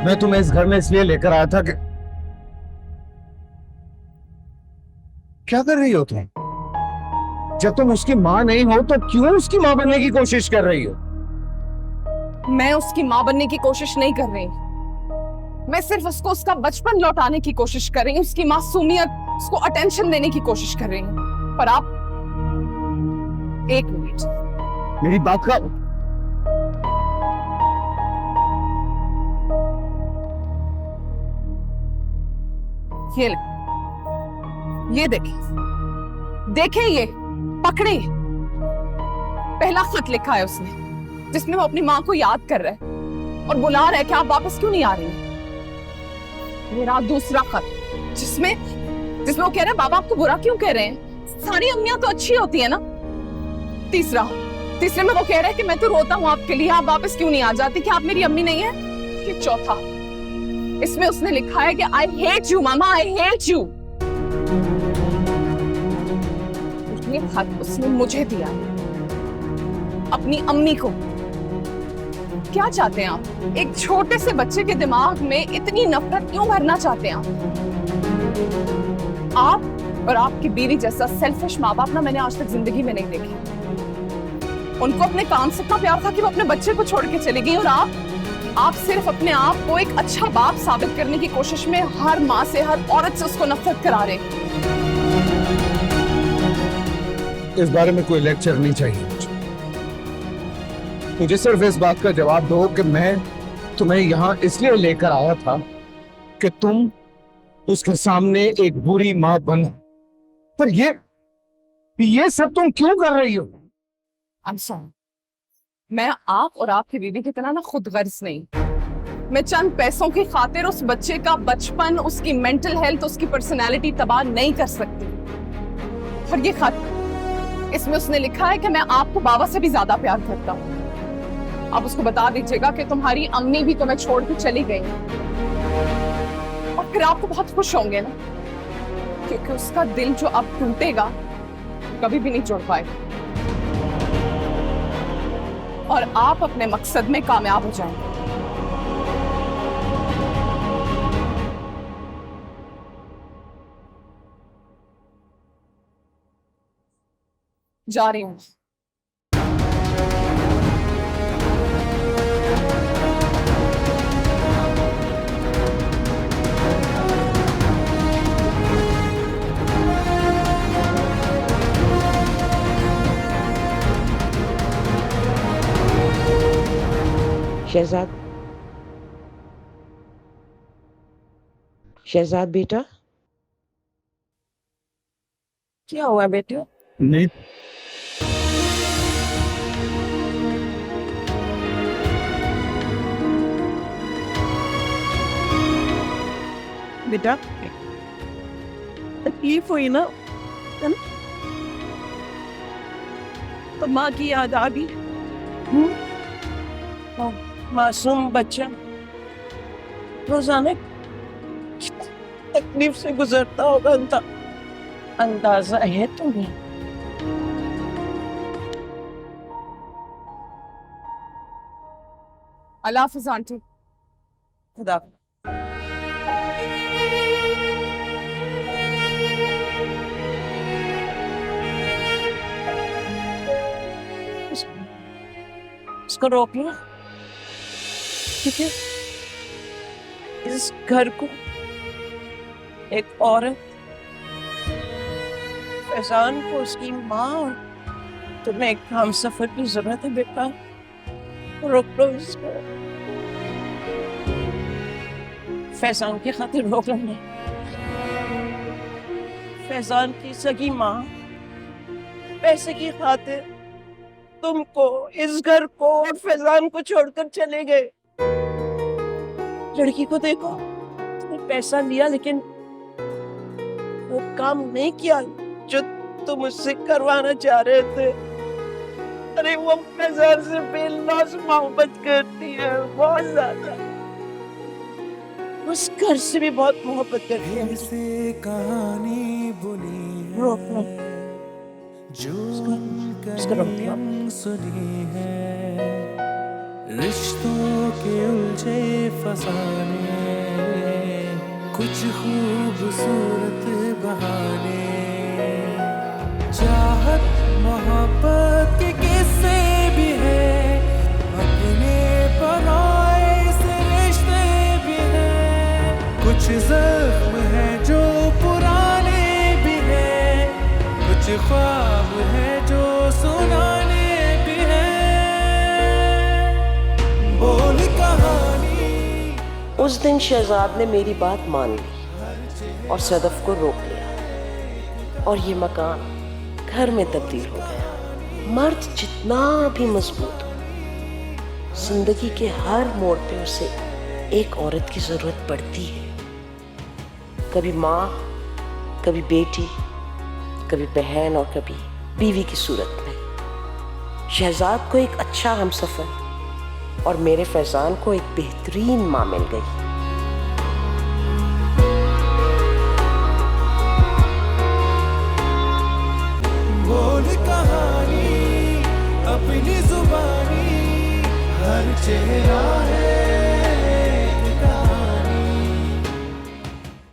मैं तुम्हें इस घर में इसलिए लेकर आया था कि क्या कर रही हो तुम? जब तुम उसकी मां नहीं हो तो क्यों उसकी मां बनने की कोशिश कर रही हो? मैं उसकी मां बनने की कोशिश नहीं कर रही। मैं सिर्फ उसको उसका बचपन लौटाने की कोशिश कर रही हूँ, उसकी मासूमियत, उसको अटेंशन देने की कोशिश कर रही हूँ। पर आप, एक मिनट, मेरी बात का ये ले, ये देखें, देखें, ये पकड़े। पहला खत लिखा है उसने जिसमें वो अपनी मां को याद कर रहा है और बुला रहा है कि आप वापस क्यों नहीं आ रही। मेरा दूसरा खत जिसमें जिसमें वो कह रहा है बाबा आपको बुरा क्यों कह रहे हैं, सारी अम्मियां तो अच्छी होती है ना। तीसरे में वो कह रहा है कि मैं तो रोता हूँ आपके लिए, आप वापस क्यों नहीं आ जाती, कि आप मेरी अम्मी नहीं है। ये चौथा, इसमें उसने लिखा है कि I hate you mama, I hate you. ये खत उसने मुझे दिया, अपनी अम्मी को। क्या चाहते हैं आप? एक छोटे से बच्चे के दिमाग में इतनी नफरत क्यों भरना चाहते हैं आप और आपकी बीवी जैसा सेल्फिश माँ बाप ना मैंने आज तक जिंदगी में नहीं देखे। उनको अपने काम से इतना प्यार था कि वो अपने बच्चे को छोड़ के चली गई, और आप सिर्फ अपने आप को एक अच्छा बाप साबित करने की कोशिश में हर माँ से, हर औरत से उसको नफरत करा रहे। इस बारे में कोई लेक्चर नहीं चाहिए मुझे सिर्फ इस बात का जवाब दो कि मैं तुम्हें यहां इसलिए लेकर आया था कि तुम उसके सामने एक बुरी मां बनो, पर ये सब तुम क्यों कर रही हो? मैं आप और आपकी बीवी की तरह ना खुद गर्ज नहीं। मैं चंद पैसों की खातिर उस बच्चे का बचपन, उसकी मेंटल हेल्थ, उसकी पर्सनैलिटी तबाह नहीं कर सकती। और ये खत, इसमें उसने लिखा है कि मैं आपको बाबा से भी ज्यादा प्यार करता हूँ। आप उसको बता दीजिएगा कि तुम्हारी अम्मी भी तुम्हें छोड़ के चली गई, और फिर आप तो बहुत खुश होंगे ना, क्योंकि उसका दिल जो अब टूटेगा कभी भी नहीं जुड़ पाएगा, और आप अपने मकसद में कामयाब हो जाएंगे। जा रही हूं। शहजाद, शहजाद बेटा, क्या हुआ बेटे? नहीं, बेटा तकलीफ हुई ना, है ना? तो माँ की याद आ गई। मासूम बच्चा रोजाना तकलीफ से गुजरता होगा, अंदाजा है तुम्हें? अल्लाह हाफिज आंटी। खुदा इसको रोक लो, ठीक है? इस घर को एक औरत, फैजान को उसकी माँ और तुम्हें एक हम सफर की जरूरत है बेटा। रोक लो इसको, फैजान की खातिर रोक लो। फैजान की सगी माँ पैसे की खातिर तुमको, इस घर को और फैजान को छोड़कर चले गए। लड़की को देखो, तुमने पैसा लिया लेकिन वो काम नहीं किया जो तुम उससे करवाना चाह रहे थे। अरे वो फैजान से बेलौस मोहब्बत करती है, बहुत ज्यादा। उस घर से भी बहुत मोहब्बत करती है। कहानी बुनी रोक लो, उसको रोक लो। सुनी है रिश्तों के उलझे फसाने, कुछ खूबसूरत बहाने, चाहत मोहब्बत के किस्से भी है, अपने पराए से रिश्ते भी हैं, कुछ जख्म है जो पुराने भी हैं, कुछ ख्वाब है जो सुनाने भी हैं, बोल कहानी। उस दिन शहजाद ने मेरी बात मान ली और सदफ को रोक लिया और ये मकान घर में तब्दील हो गया। मर्द जितना भी मजबूत हो, जिंदगी के हर मोड़ पे उसे एक औरत की जरूरत पड़ती है। कभी माँ, कभी बेटी, कभी बहन और कभी बीवी की सूरत में। शहजाद को एक अच्छा हमसफर और मेरे फैजान को एक बेहतरीन माँ मिल गई। बोल कहानी अपनी जुबानी, हर चेहरा है